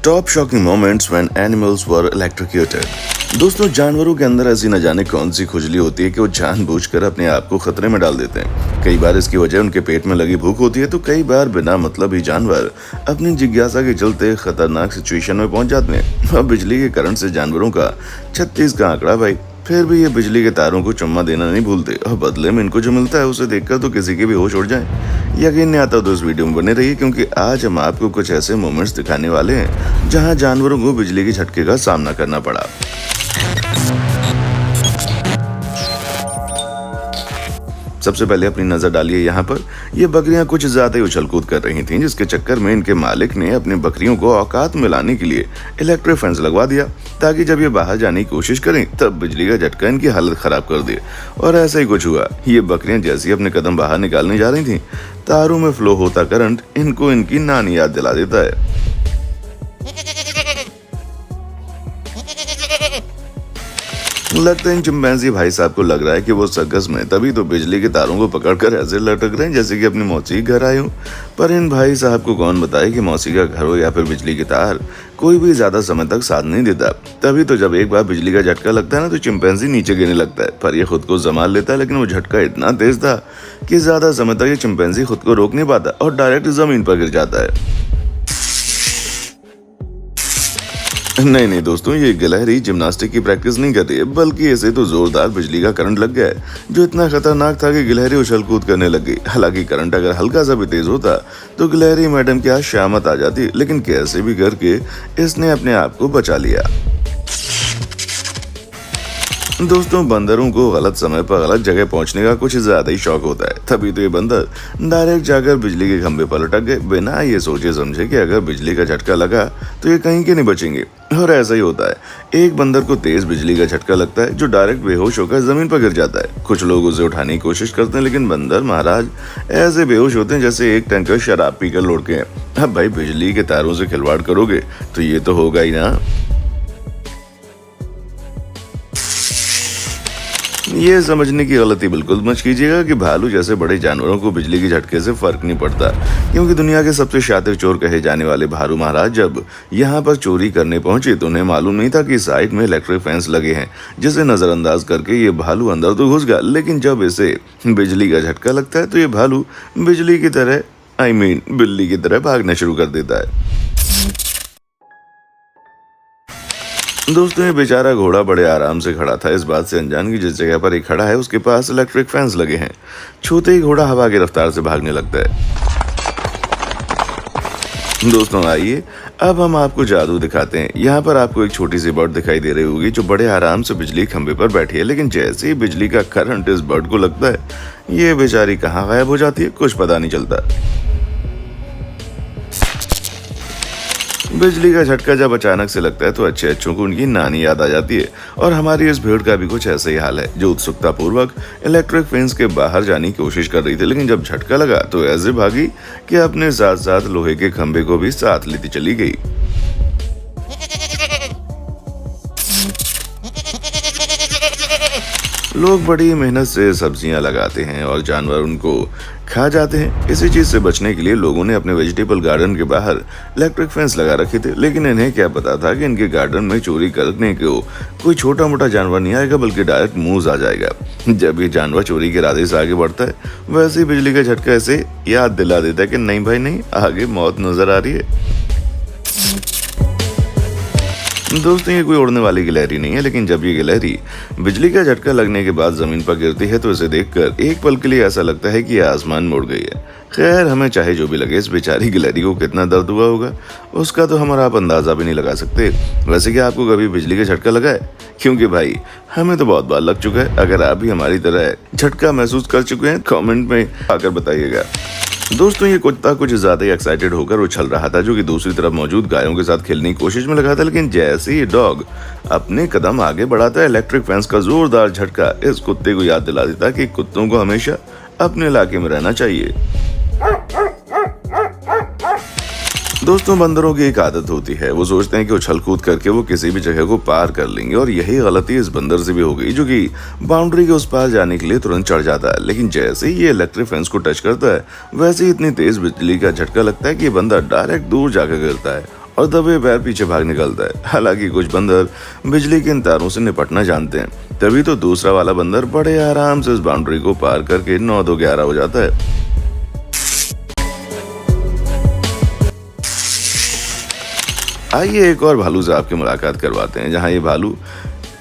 Top shocking moments when animals were electrocuted. दोस्तों, जानवरों के अंदर ऐसी न जाने कौन सी खुजली होती है कि वो जानबूझकर अपने आप को खतरे में डाल देते हैं। कई बार इसकी वजह उनके पेट में लगी भूख होती है, तो कई बार बिना मतलब ही जानवर अपनी जिज्ञासा के चलते खतरनाक सिचुएशन में पहुंच जाते हैं। अब बिजली के करंट से जानवरों का 36 का आंकड़ा भाई, फिर भी ये बिजली के तारों को चुम्मा देना नहीं भूलते और बदले में इनको जो मिलता है उसे देखकर तो किसी के भी होश उड़ जाए। यकीन नहीं आता तो इस वीडियो में बने रहिए, क्योंकि आज हम आपको कुछ ऐसे मोमेंट्स दिखाने वाले हैं जहां जानवरों को बिजली के झटके का सामना करना पड़ा। सबसे पहले अपनी नजर डालिए यहाँ पर। ये बकरियां कुछ ज्यादा ही उछल कूद कर रही थीं, जिसके चक्कर में इनके मालिक ने अपनी बकरियों को औकात में लाने के लिए इलेक्ट्रिक फेंस लगवा दिया, ताकि जब ये बाहर जाने की कोशिश करें तब बिजली का झटका इनकी हालत खराब कर दे। और ऐसा ही कुछ हुआ। ये बकरियां जैसे ही अपने कदम बाहर निकालने जा रही थी, तारों में फ्लो होता करंट इनको इनकी नानी याद दिला देता है। लगता है इन चिंपैंजी भाई साहब को लग रहा है कि वो सर्कस में तभी तो बिजली के तारों को पकड़कर ऐसे लटक रहे हैं जैसे कि अपनी मौसी के घर आए हो। पर इन भाई साहब को कौन बताए कि मौसी का घर हो या फिर बिजली के तार, कोई भी ज्यादा समय तक साथ नहीं देता। तभी तो जब एक बार बिजली का झटका लगता है ना, तो चिंपैंजी नीचे गिरने लगता है, पर ये खुद को संभाल लेता है। लेकिन वो झटका इतना तेज था कि ज्यादा समय तक ये चिंपैंजी खुद को रोक नहीं पाता और डायरेक्ट जमीन पर गिर जाता है। नहीं दोस्तों, ये गिलहरी जिम्नास्टिक की प्रैक्टिस नहीं कर रही है, बल्कि इसे तो जोरदार बिजली का करंट लग गया है, जो इतना खतरनाक था कि गिलहरी उछल कूद करने लग गई। हालांकि करंट अगर हल्का सा भी तेज होता तो गिलहरी मैडम की आज शामत आ जाती, लेकिन कैसे भी करके इसने अपने आप को बचा लिया। दोस्तों, बंदरों को गलत समय पर गलत जगह पहुंचने का कुछ ज्यादा ही शौक होता है। तभी तो ये बंदर डायरेक्ट जाकर बिजली के खंभे पर लटक गए, बिना ये सोचे समझे कि अगर बिजली का झटका लगा तो ये कहीं के नहीं बचेंगे। और ऐसा ही होता है। एक बंदर को तेज बिजली का झटका लगता है, जो डायरेक्ट बेहोश होकर जमीन पर गिर जाता है। कुछ लोग उसे उठाने की कोशिश करते हैं, लेकिन बंदर महाराज ऐसे बेहोश होते हैं जैसे एक टैंकर शराब पीकर लौट के। अब भाई, बिजली के तारों से खिलवाड़ करोगे तो ये तो होगा ही ना। ये समझने की गलती बिल्कुल मत कीजिएगा कि भालू जैसे बड़े जानवरों को बिजली के झटके से फर्क नहीं पड़ता, क्योंकि दुनिया के सबसे शातिर चोर कहे जाने वाले भालू महाराज जब यहाँ पर चोरी करने पहुंचे तो उन्हें मालूम नहीं था कि साइड में इलेक्ट्रिक फेंस लगे हैं, जिसे नजरअंदाज करके ये भालू अंदर तो घुस गया, लेकिन जब इसे बिजली का झटका लगता है तो ये भालू बिजली की तरह बिल्ली की तरह भागना शुरू कर देता है। दोस्तों, ये बेचारा घोड़ा बड़े आराम से खड़ा था, इस बात से अनजान कि जिस जगह पर ये खड़ा है उसके पास इलेक्ट्रिक फैंस लगे हैं। छूते ही घोड़ा हवा की रफ्तार से भागने लगता है। दोस्तों, आइए अब हम आपको जादू दिखाते हैं। यहाँ पर आपको एक छोटी सी बर्ड दिखाई दे रही होगी, जो बड़े आराम से बिजली खंभे पर बैठी है, लेकिन जैसे ही बिजली का करंट इस बर्ड को लगता है, ये बेचारी कहाँ गायब हो जाती है, कुछ पता नहीं चलता। बिजली का झटका जब अचानक से लगता है तो अच्छे अच्छों को उनकी नानी याद आ जाती है। और हमारी इस भेड़ का भी कुछ ऐसा ही हाल है, जो उत्सुकता पूर्वक इलेक्ट्रिक फेंस के बाहर जाने की कोशिश कर रही थी, लेकिन जब झटका लगा तो ऐसे भागी कि अपने साथ साथ लोहे के खंभे को भी साथ लेती चली गई। लोग बड़ी मेहनत से सब्जियां लगाते हैं और जानवर उनको खा जाते हैं। इसी चीज से बचने के लिए लोगों ने अपने वेजिटेबल गार्डन के बाहर इलेक्ट्रिक फेंस लगा रखे थे, लेकिन इन्हें क्या पता था कि इनके गार्डन में चोरी करने को कोई छोटा मोटा जानवर नहीं आएगा, बल्कि डायरेक्ट मूस आ जाएगा। जब ये जानवर चोरी के इरादे से आगे बढ़ता है, वैसे ही बिजली का झटका ऐसे याद दिला देता है कि नहीं भाई नहीं, आगे मौत नजर आ रही है। दोस्तों, ये कोई उड़ने वाली गिलहरी नहीं है, लेकिन जब ये गिलहरी बिजली का झटका लगने के बाद जमीन पर गिरती है तो इसे देखकर एक पल के लिए ऐसा लगता है कि आसमान में उड़ गई है। खैर, हमें चाहे जो भी लगे, इस बेचारी गिलहरी को कितना दर्द हुआ होगा उसका तो हमारा आप अंदाजा भी नहीं लगा सकते। वैसे क्या आपको कभी बिजली का झटका लगा है? क्योंकि भाई हमें तो बहुत बार लग चुका है। अगर आप भी हमारी तरह झटका महसूस कर चुके हैं, कमेंट में आकर बताइएगा। दोस्तों, ये कुत्ता कुछ ज्यादा ही एक्साइटेड होकर उछल रहा था, जो कि दूसरी तरफ मौजूद गायों के साथ खेलने की कोशिश में लगा था, लेकिन जैसे ही डॉग अपने कदम आगे बढ़ाता है, इलेक्ट्रिक फेंस का जोरदार झटका इस कुत्ते को याद दिला देता कि कुत्तों को हमेशा अपने इलाके में रहना चाहिए। दोस्तों बंदरों की एक आदत होती है, वो सोचते हैं कि उछल कूद करके वो किसी भी जगह को पार कर लेंगे और यही गलती इस बंदर से भी हो गई, जो कि बाउंड्री के उस पार जाने के लिए तुरंत चढ़ जाता है। लेकिन जैसे ही ये इलेक्ट्रिक फेंस को टच करता है, वैसे ही इतनी तेज बिजली का झटका लगता है कि ये बंदर डायरेक्ट दूर जाकर गिरता है और दबे पैर पीछे भाग निकलता है। हालांकि कुछ बंदर बिजली के इन तारों से निपटना जानते हैं, तभी तो दूसरा वाला बंदर बड़े आराम से इस बाउंड्री को पार करके 9-2-11 हो जाता है। आइए एक और भालू से आपकी मुलाकात करवाते हैं, जहां ये भालू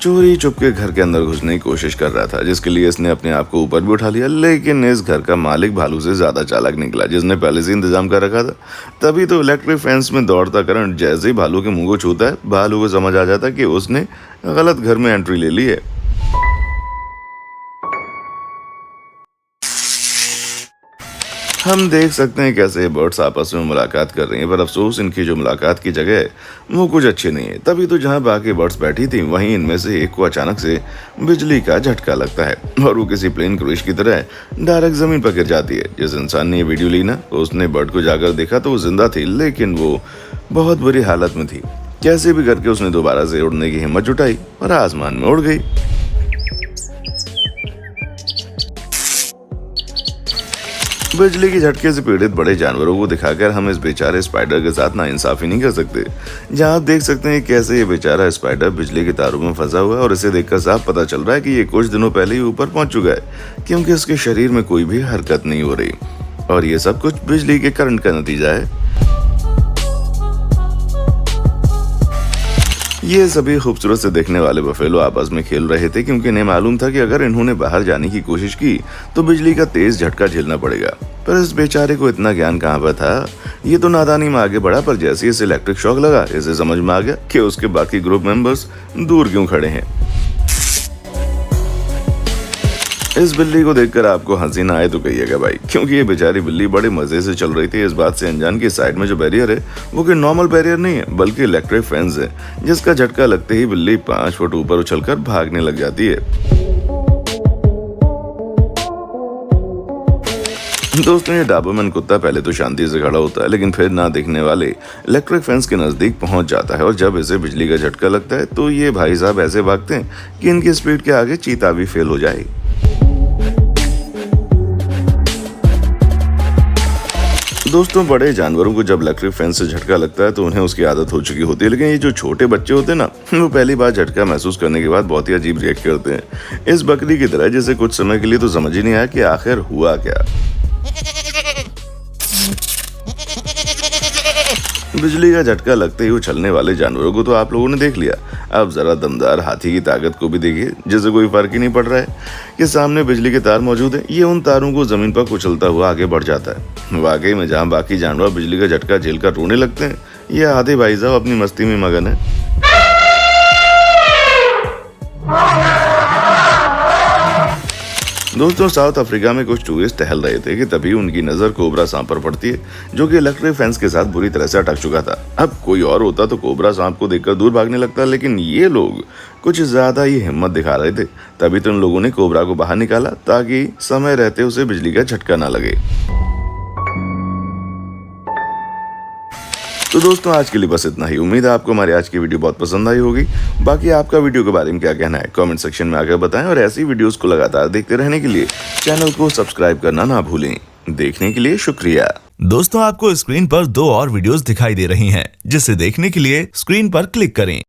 चोरी चुपके घर के अंदर घुसने की कोशिश कर रहा था, जिसके लिए इसने अपने आप को ऊपर भी उठा लिया। लेकिन इस घर का मालिक भालू से ज्यादा चालाक निकला, जिसने पहले से इंतजाम कर रखा था। तभी तो इलेक्ट्रिक फेंस में दौड़ता करंट जैसे ही भालू के मुंह को छूता है, भालू को समझ आ जाता कि उसने गलत घर में एंट्री ले ली है। हम देख सकते हैं कैसे ये बर्ड्स आपस में मुलाकात कर रही हैं, पर अफसोस इनकी जो मुलाकात की जगह है वो कुछ अच्छी नहीं है। तभी तो जहां बाकी बर्ड्स बैठी थी, वहीं इनमें से एक को अचानक से बिजली का झटका लगता है और वो किसी प्लेन क्रूज की तरह डायरेक्ट जमीन पर गिर जाती है। जिस इंसान ने ये वीडियो ली ना, उसने बर्ड को जाकर देखा तो वो जिंदा थी, लेकिन वो बहुत बुरी हालत में थी। कैसे भी करके उसने दोबारा से उड़ने की हिम्मत जुटाई और आसमान में उड़ गई। बिजली के झटके से पीड़ित बड़े जानवरों को दिखाकर हम इस बेचारे स्पाइडर के साथ नाइंसाफी नहीं कर सकते। जहां आप देख सकते हैं कैसे ये बेचारा स्पाइडर बिजली के तारों में फंसा हुआ है और इसे देखकर साफ पता चल रहा है कि ये कुछ दिनों पहले ही ऊपर पहुंच चुका है, क्योंकि इसके शरीर में कोई भी हरकत नहीं हो रही और ये सब कुछ बिजली के करंट का नतीजा है। ये सभी खूबसूरत से देखने वाले बफेलो आपस में खेल रहे थे, क्योंकि इन्हें मालूम था कि अगर इन्होंने बाहर जाने की कोशिश की तो बिजली का तेज झटका झेलना पड़ेगा। पर इस बेचारे को इतना ज्ञान कहाँ पर था। ये तो नादानी में आगे बढ़ा, पर जैसे इसे इलेक्ट्रिक शॉक लगा, इसे समझ में आ गया कि उसके बाकी ग्रुप मेंबर्स दूर क्यों खड़े हैं। इस बिल्ली को देखकर आपको हंसी ना आए तो कहिएगा भाई, क्योंकि ये बेचारी बिल्ली बड़े मजे से चल रही थी, इस बात से अनजान की साइड में जो बैरियर है वो कोई नॉर्मल बैरियर नहीं है, बल्कि इलेक्ट्रिक फेंस है, जिसका झटका लगते ही बिल्ली 5 फुट ऊपर उछलकर भागने लग जाती है। दोस्तों ये डाबरमैन कुत्ता पहले तो शांति से खड़ा होता है, लेकिन फिर ना दिखने वाले इलेक्ट्रिक फेंस के नजदीक पहुंच जाता है और जब इसे बिजली का झटका लगता है तो ये भाई साहब ऐसे भागते हैं कि इनकी स्पीड के आगे चीता भी फेल हो जाए। दोस्तों बड़े जानवरों को जब इलेक्ट्रिक फेंस से झटका लगता है तो उन्हें उसकी आदत हो चुकी होती है, लेकिन ये जो छोटे बच्चे होते हैं ना, वो पहली बार झटका महसूस करने के बाद बहुत ही अजीब रिएक्ट करते हैं, इस बकरी की तरह, जैसे कुछ समय के लिए तो समझ ही नहीं आया कि आखिर हुआ क्या। बिजली का झटका लगते ही उछलने वाले जानवरों को तो आप लोगों ने देख लिया, अब जरा दमदार हाथी की ताकत को भी देखिए, जिसे कोई फर्क ही नहीं पड़ रहा है कि सामने बिजली के तार मौजूद है। ये उन तारों को जमीन पर कुचलता हुआ आगे बढ़ जाता है। वाकई में जहां बाकी जानवर बिजली का झटका झेलकर रोने लगते हैं, ये आधे भाई साहब अपनी मस्ती में मगन है। दोस्तों साउथ अफ्रीका में कुछ टूरिस्ट टहल रहे थे कि तभी उनकी नजर कोबरा सांप पर पड़ती है, जो कि इलेक्ट्रिक फेंस के साथ बुरी तरह से अटक चुका था। अब कोई और होता तो कोबरा सांप को देखकर दूर भागने लगता, लेकिन ये लोग कुछ ज्यादा ही हिम्मत दिखा रहे थे। तभी तो उन लोगों ने कोबरा को बाहर निकाला ताकि समय रहते उसे बिजली का झटका ना लगे। तो दोस्तों आज के लिए बस इतना ही। उम्मीद है आपको हमारी आज की वीडियो बहुत पसंद आई होगी। बाकी आपका वीडियो के बारे में क्या कहना है कमेंट सेक्शन में आकर बताएं और ऐसी वीडियोस को लगातार देखते रहने के लिए चैनल को सब्सक्राइब करना ना भूलें। देखने के लिए शुक्रिया। दोस्तों आपको स्क्रीन पर 2 और वीडियोस दिखाई दे रही हैं, जिसे देखने के लिए स्क्रीन पर क्लिक करें।